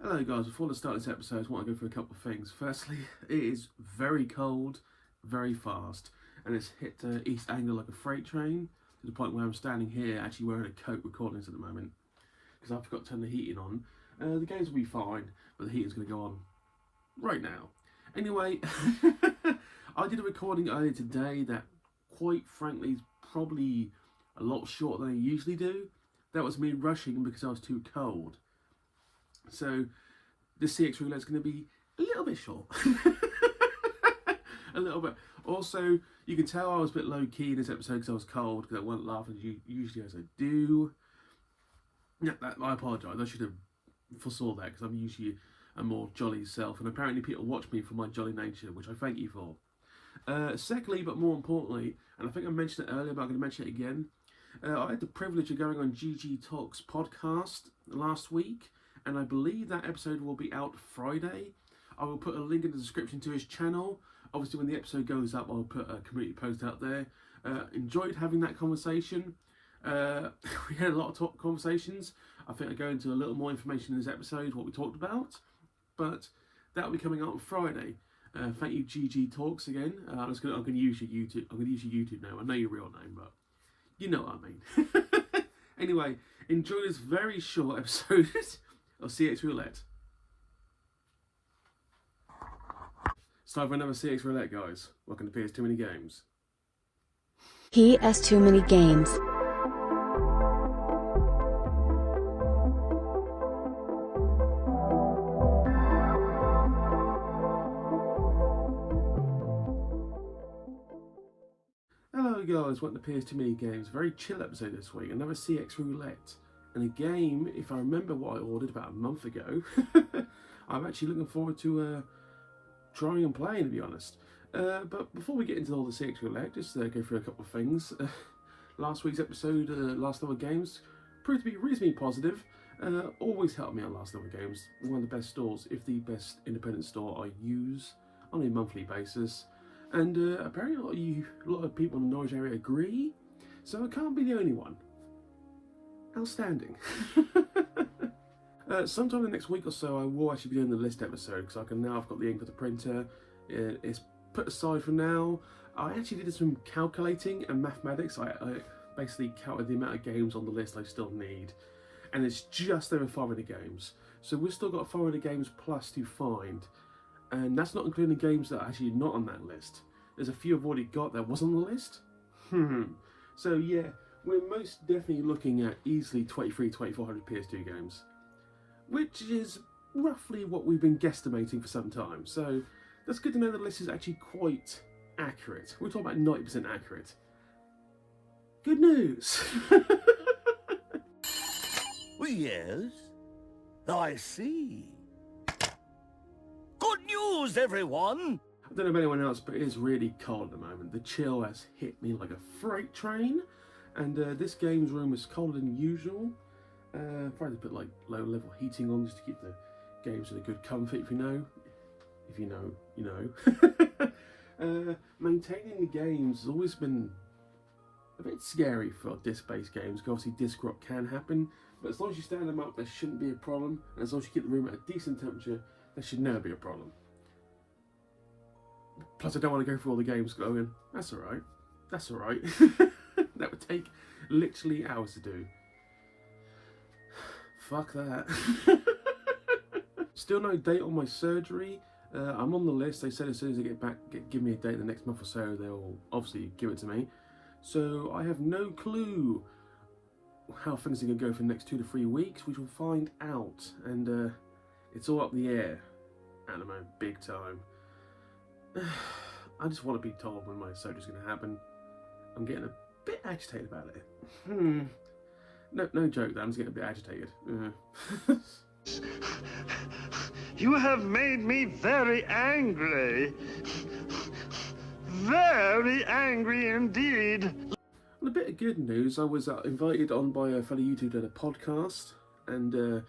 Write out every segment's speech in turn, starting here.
Hello guys, before I start this episode I just want to go through a couple of things. Firstly, it is very cold, very fast, and it's hit East Anglia like a freight train to the point where I'm standing here actually wearing a coat recording this at the moment because I forgot to turn the heating on. The games will be fine, but the heating's going to go on right now. Anyway, I did a recording earlier today that quite frankly is probably a lot shorter than I usually do. That was me rushing because I was too cold. So the CEX Roulette is going to be a little bit short. A little bit. Also, you can tell I was a bit low key in this episode because I was cold, because I wasn't laughing usually as I do. Yeah, I apologise. I should have foresaw that because I'm usually a more jolly self, and apparently people watch me for my jolly nature, which I thank you for. Secondly, but more importantly, and I think I mentioned it earlier, but I'm going to mention it again. I had the privilege of going on GG Talks podcast last week, and I believe that episode will be out Friday. I will put a link in the description to his channel. Obviously, when the episode goes up, I'll put a community post out there. Enjoyed having that conversation. We had a lot of conversations. I think I go into a little more information in this episode, what we talked about, but that will be coming out on Friday. Thank you, GG Talks again. I'm going to use your YouTube. I'm going to use your YouTube name. I know your real name, but you know what I mean. Anyway, enjoy this very short episode of CEX Roulette. It's time for another CEX Roulette, guys. Welcome to PS Too Many Games. PS Too Many Games. Hello guys, welcome to PS Too Many Games. Very chill episode this week. Another CEX Roulette. And a game, if I remember what I ordered about a month ago, I'm actually looking forward to trying and playing, to be honest. But before we get into all the CEX Roulette, just go through a couple of things. Last week's episode, Last Level Games, proved to be reasonably positive. Always helped me on Last Level Games. One of the best stores, if the best independent store I use on a monthly basis. And apparently a lot of people in the Norwich area agree, so I can't be the only one. Outstanding. Sometime in the next week or so I will actually be doing the list episode, because I've got the ink for the printer. It's put aside for now. I actually did some calculating and mathematics. I basically counted the amount of games on the list I still need, and it's just over 500 games. So we've still got 500 games plus to find, and that's not including games that are actually not on that list. There's a few I've already got that wasn't on the list. So yeah, we're most definitely looking at easily 2,400 PS2 games, which is roughly what we've been guesstimating for some time. So that's good to know the list is actually quite accurate. We're talking about 90% accurate. Good news. Yes, I see. Good news, everyone! I don't know about anyone else, but it is really cold at the moment. The chill has hit me like a freight train, and this games room is colder than usual. Probably put like low level heating on just to keep the games in a good comfort. If you know, you know. Maintaining the games has always been a bit scary for disc-based games, because obviously disc rot can happen, but as long as you stand them up there shouldn't be a problem, and as long as you keep the room at a decent temperature there should never be a problem. Plus I don't want to go through all the games going, that's alright, that would take literally hours to do. Fuck that. Still no date on my surgery. I'm on the list. They said as soon as I get back, give me a date the next month or so, they'll obviously give it to me. So I have no clue how things are going to go for the next 2 to 3 weeks, which we'll find out. And it's all up in the air at the moment, big time. I just want to be told when my surgery's going to happen. I'm getting a bit agitated about it. No joke, I'm just getting a bit agitated. You have made me very angry. Very angry indeed. On a bit of good news, I was invited on by a fellow YouTuber to a podcast, and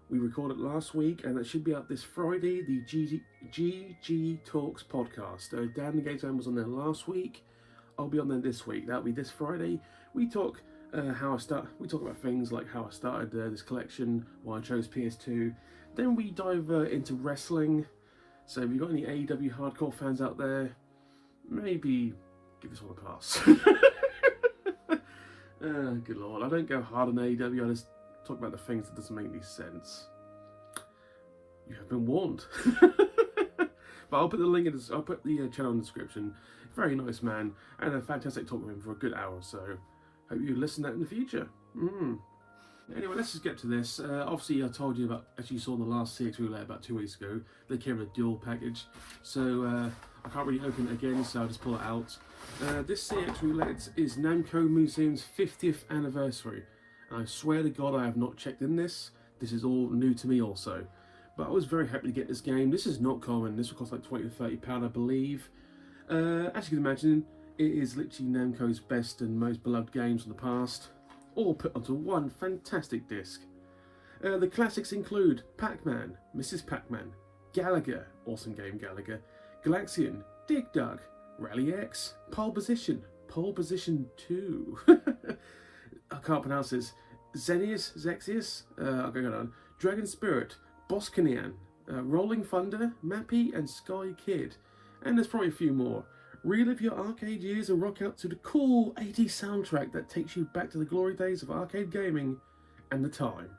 we recorded last week, and it should be out this Friday, the GG Talks podcast. Dan the Game Zone was on there last week. I'll be on there this week. That'll be this Friday. We talk We talk about things like how I started this collection, why I chose PS2. Then we dive into wrestling. So if you've got any AEW hardcore fans out there, maybe give this one a pass. Good lord, I don't go hard on AEW, I just talk about the things that doesn't make any sense. You have been warned. But I'll put the link in I'll put the channel in the description. Very nice man, and a fantastic talk with him for a good hour or so. Hope you listen to that in the future. Anyway, let's just get to this. Obviously, I told you about, as you saw in the last CEX Roulette about 2 weeks ago, they came with a dual package. So I can't really open it again, so I'll just pull it out. This CEX Roulette is Namco Museum's 50th anniversary. And I swear to God I have not checked in this. This is all new to me also. But I was very happy to get this game. This is not common. This will cost like £20 to £30, I believe. As you can imagine, it is literally Namco's best and most beloved games from the past, all put onto one fantastic disc. The classics include Pac-Man, Mrs. Pac-Man, Gallagher, awesome game Gallagher, Galaxian, Dig Dug, Rally X, Pole Position 2, I can't pronounce this, Zexius, I'll go on, Dragon Spirit, Boskanian, Rolling Thunder, Mappy and Sky Kid, and there's probably a few more. Relive your arcade years and rock out to the cool 80s soundtrack that takes you back to the glory days of arcade gaming and the time.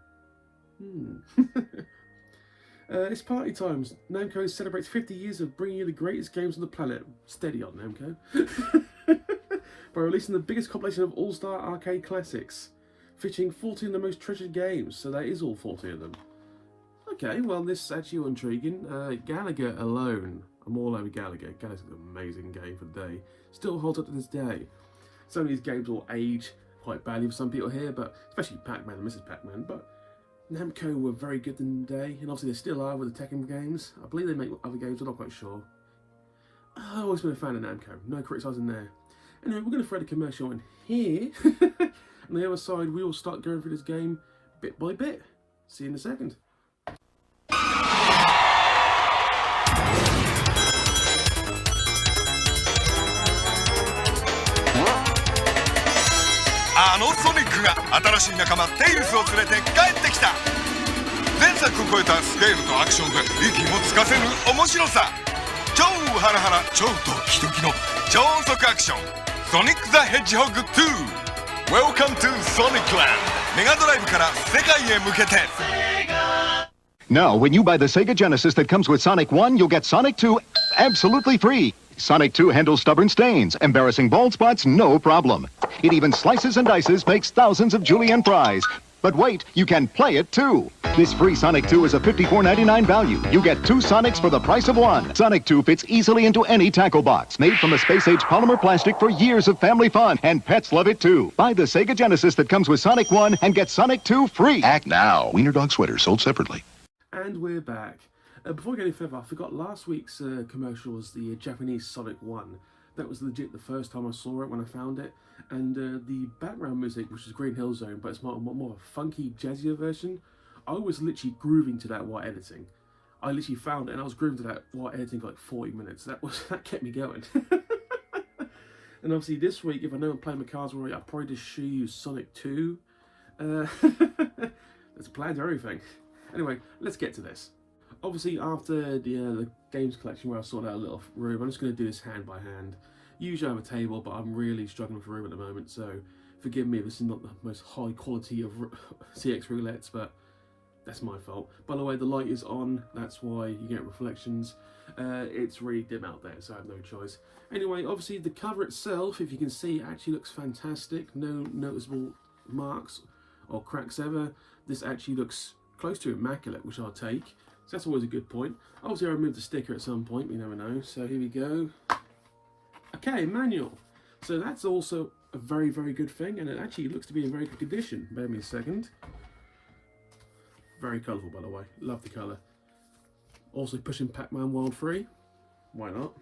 It's party times. Namco celebrates 50 years of bringing you the greatest games on the planet. Steady on, Namco. By releasing the biggest compilation of all-star arcade classics, featuring 40 of the most treasured games, so that is all 40 of them. Okay, well, this is actually intriguing. Gallagher alone. I'm all over Gallagher. Gallagher's an amazing game for the day. Still holds up to this day. Some of these games will age quite badly for some people here, but especially Pac-Man and Mrs. Pac-Man. But Namco were very good in the day, and obviously they still are with the Tekken games. I believe they make other games, I'm not quite sure. I've always been a fan of Namco. No criticising there. Anyway, we're going to throw the commercial in here. On the other side, we will start going through this game bit by bit. See you in a second. ソニックが新しい仲間テイルスを連れて帰ってきた。前作を超えたスケールとアクションで息もつかせぬ面白さ、超ハラハラ超ドキドキの超速アクション、ソニック・ザ・ヘッジホッグ2 Welcome to Sonic Land。 メガドライブから世界へ向けて。 Now, when you buy the Sega Genesis that comes with Sonic 1, you'll get Sonic 2 absolutely free. Sonic 2 handles stubborn stains, embarrassing bald spots, no problem. It even slices and dices, makes thousands of julienne fries. But wait, you can play it too. This free Sonic 2 is a $54.99 value. You get 2 Sonics for the price of 1. Sonic 2 fits easily into any tackle box. Made from a space-age polymer plastic for years of family fun, and pets love it too. Buy the Sega Genesis that comes with Sonic 1 and get Sonic 2 free. Act now. Wiener Dog Sweater sold separately. And we're back. Before we go any further, I forgot last week's commercial was the Japanese Sonic 1. That was legit the first time I saw it when I found it. And the background music, which is Green Hill Zone, but it's more of a funky, jazzier version. I was literally grooving to that while editing. I literally found it and I was grooving to that while editing for like 40 minutes. That kept me going. And obviously this week, if I know I'm playing my cards right, I'll probably just choose Sonic 2. There's a plan to everything. Anyway, let's get to this. Obviously, after the games collection where I sorted out a little room, I'm just going to do this hand by hand. Usually I have a table, but I'm really struggling for room at the moment, so forgive me if this is not the most high quality of CEX Roulettes, but that's my fault. By the way, the light is on, that's why you get reflections. It's really dim out there, so I have no choice. Anyway, obviously the cover itself, if you can see, actually looks fantastic. No noticeable marks or cracks ever. This actually looks close to immaculate, which I'll take. So that's always a good point. Obviously I removed the sticker at some point, you never know. So here we go. Okay, manual. So that's also a very, very good thing, and it actually looks to be in very good condition. Bear me a second. Very colourful, by the way. Love the colour. Also pushing Pac-Man World 3. Why not?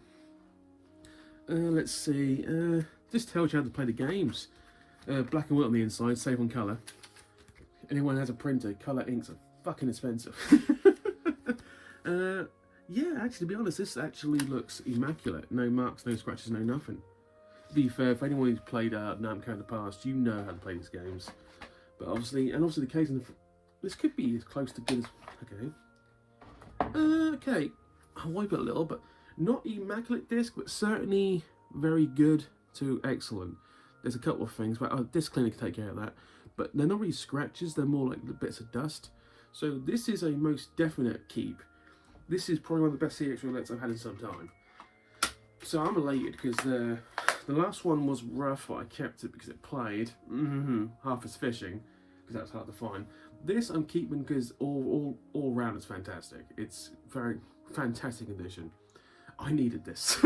Let's see. This tells you how to play the games. Black and white on the inside, save on colour. Anyone has a printer, colour inks are fucking expensive. Yeah, actually, to be honest, this actually looks immaculate. No marks, no scratches, no nothing. To be fair, if anyone who's played Namco in the past, you know how to play these games. But obviously, and obviously the case in the... This could be as close to good as... Okay. Okay, I'll wipe it a little, but not immaculate disc, but certainly very good to excellent. There's a couple of things, but disc cleaner can take care of that. But they're not really scratches, they're more like the bits of dust. So this is a most definite keep. This is probably one of the best CEX Roulettes I've had in some time. So I'm elated because the last one was rough, but I kept it because it played. Half as fishing, because that's hard to find. This I'm keeping because all round it's fantastic. It's very fantastic condition. I needed this.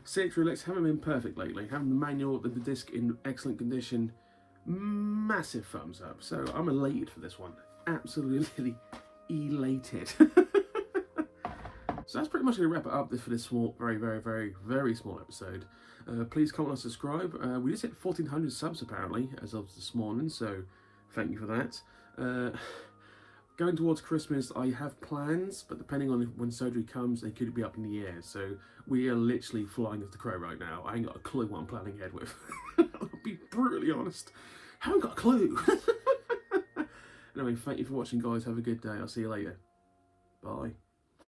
CEX Roulettes haven't been perfect lately. Having the manual and the disc in excellent condition, massive thumbs up. So I'm elated for this one. Absolutely elated. So that's pretty much going to wrap it up for this small, very small episode. Please comment and subscribe. We just hit 1,400 subs apparently as of this morning, so thank you for that. Going towards Christmas, I have plans, but depending on when surgery comes, they could be up in the air. So we are literally flying as the crow right now. I ain't got a clue what I'm planning ahead with. I'll be brutally honest. I haven't got a clue. Anyway, thank you for watching, guys. Have a good day. I'll see you later. Bye.